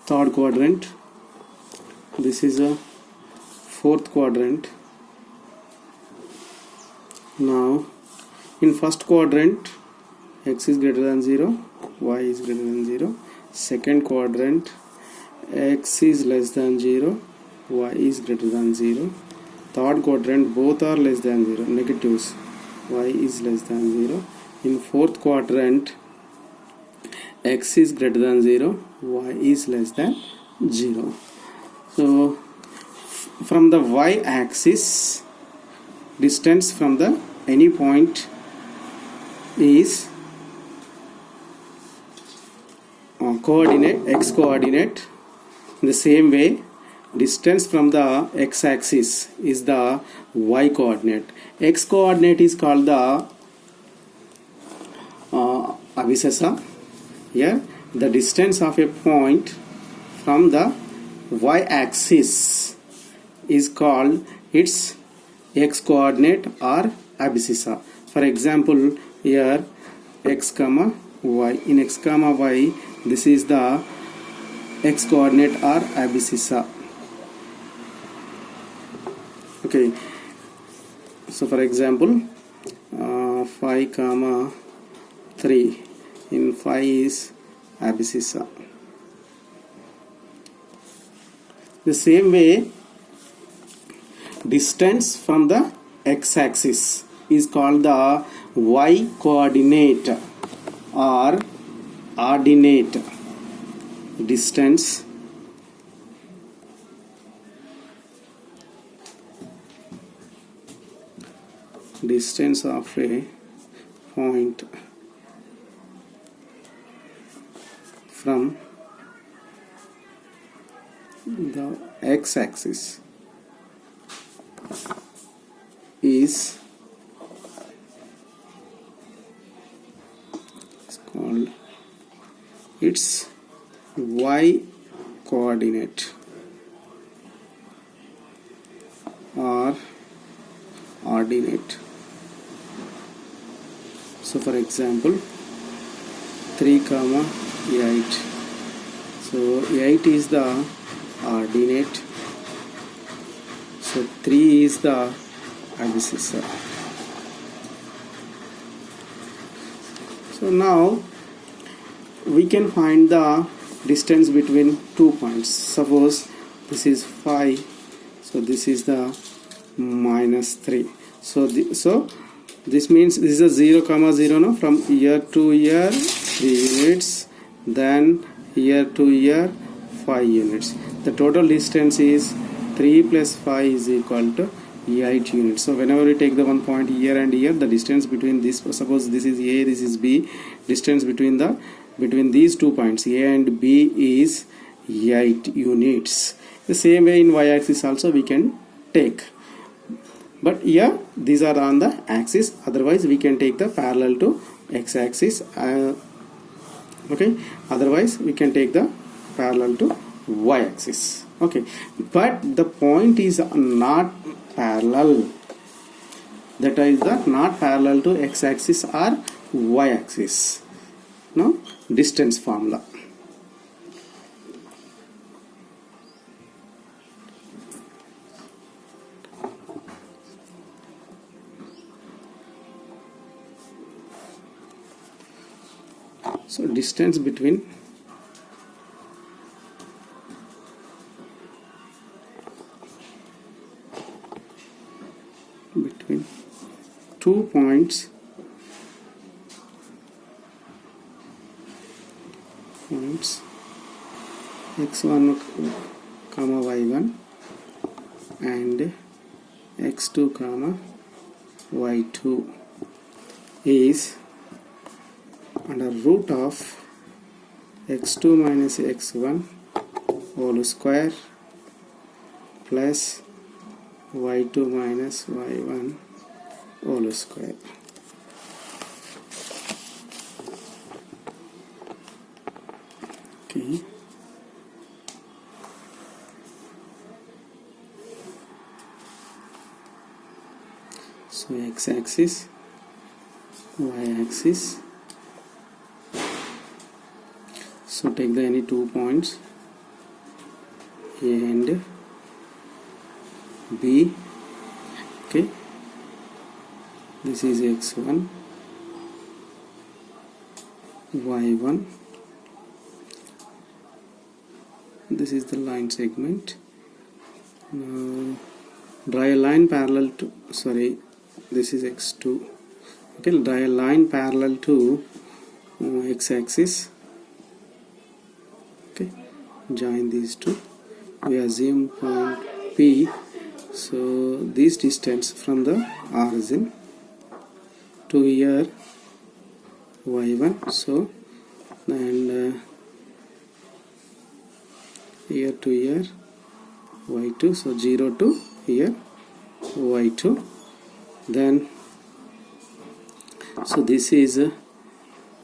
third quadrant, this is a fourth quadrant. Now in first quadrant, x is greater than 0, y is greater than 0. Second quadrant, x is less than 0, y is greater than 0. Third quadrant, both are less than 0, negatives, y is less than 0. In fourth quadrant, x is greater than 0, y is less than 0. So from the y axis, distance from the any point is coordinate, x coordinate. In the same way, distance from the x axis is the y coordinate. X coordinate is called the abscissa. Here the distance of a point from the y axis is called its x coordinate or abscissa. For example, here x comma y. In x comma y, this is the x coordinate or abscissa. Okay, so for example, 5 comma 3, in 5 is abscissa. The same way, distance from the x axis is called the y coordinate or ordinate. Distance of a point from the x axis is called its y coordinate or ordinate. So for example, 3 comma 8. So 8 is the ordinate. So 3 is the abscissa. So now we can find the distance between 2 points. Suppose this is 5, so this is the minus 3. So this means this is a 0 comma 0, no? From here to here 3 units, then here to here 5 units. The total distance is 3 plus 5 is equal to 8 units. So whenever we take the one point here and here, the distance between this, suppose this is A, this is B, distance between these 2 points A and B is 8 units. The same way in y-axis also we can take, but here these are on the axis, otherwise we can take the parallel to x-axis. Okay, otherwise we can take the parallel to y-axis. Okay, but the point is not parallel, that is the not parallel to x-axis or y-axis. Now distance formula. So distance between two points x1 comma y1 and x2 comma y2 is under root of x2 minus x1 whole square plus y2 minus y1 whole square. Okay. So x-axis, y-axis. So take the any 2 points A and B. Okay, this is x1, y1. This is the line segment. Now draw a line parallel to, sorry, this is x2. Okay, draw a line parallel to x-axis. Okay, join these two. We assume point P. So this distance from the origin to here y1. So and here to here y2. So 0 to here y2. Then so this is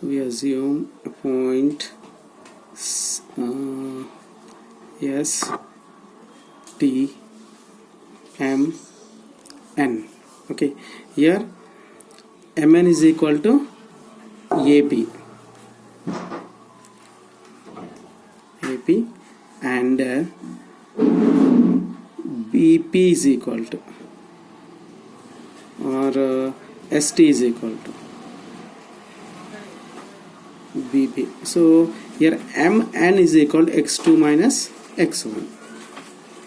we assume a point S T M N. Okay, here Mn is equal to AP and BP is equal to, or ST is equal to BP. So here Mn is equal to x2 minus x1.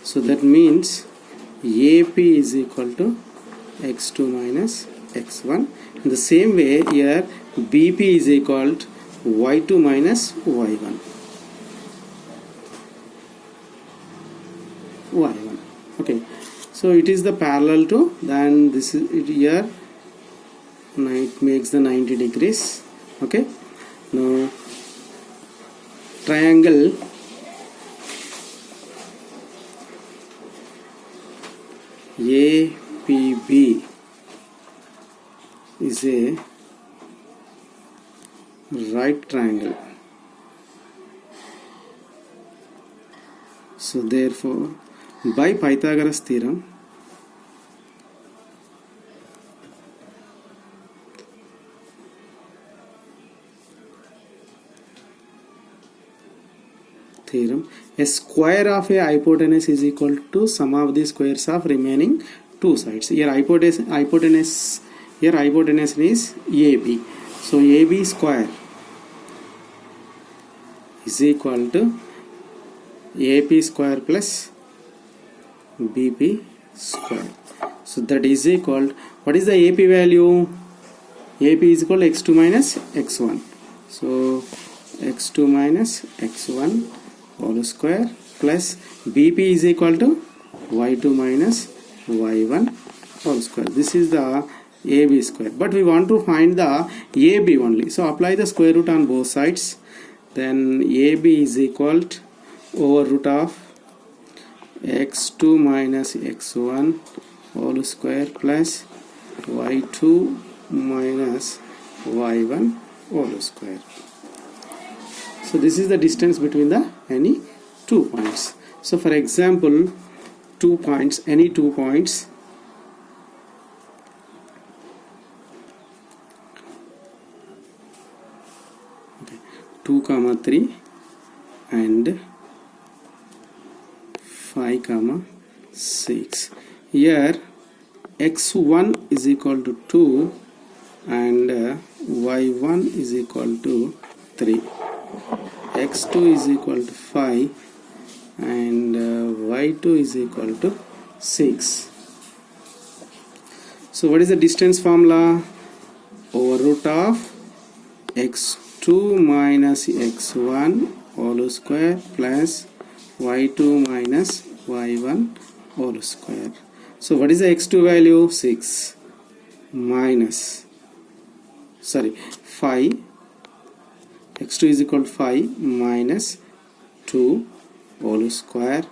So that means AP is equal to x2 minus x1. In the same way here BP is equal to y2 minus y1. Okay, so it is the parallel to, then this is it here, it makes the 90 degrees. Okay, now triangle APB is a right triangle. So therefore by Pythagoras theorem a square of a hypotenuse is equal to sum of the squares of remaining two sides. Here hypotenuse is AB. So AB square is equal to AP square plus BP square. So that is equal, what is the AP value? AP is equal to x2 minus x1. So x2 minus x1 whole square plus BP is equal to y2 minus y1 whole square. This is the AB square, but we want to find the AB only. So apply the square root on both sides. Then AB is equal to over root of x2 minus x1 whole square plus y2 minus y1 whole square. So this is the distance between the any 2 points. So for example, 2 points, any 2 points, okay, 2, 3 and 5, 6. Here x1 is equal to 2 and y1 is equal to 3. x2 is equal to 5 and y2 is equal to 6. So what is the distance formula? Over root of x2 minus x1 whole square plus y2 minus y1 whole square. So what is the x2 value? 6 minus, sorry, 5. x2 is equal to 5 minus 2 whole square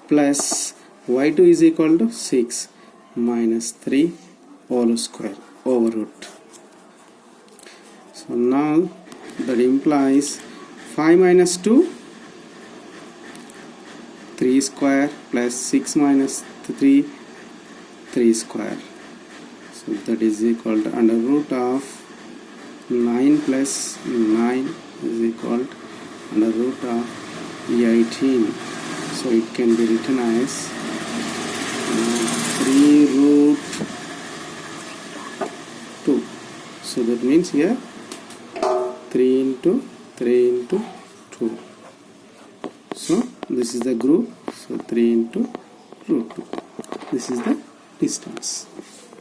plus y2 is equal to 6 minus 3 whole square over root. So now that implies 5 minus 2, 3 square plus 6 minus 3, 3 square. So that is equal to under root of 9 plus 9 is equal to under root of 18. so it can be written as 3 root 2. So that means here 3 into 3 into 2. So this is the group. So 3 into root 2. This is the distance.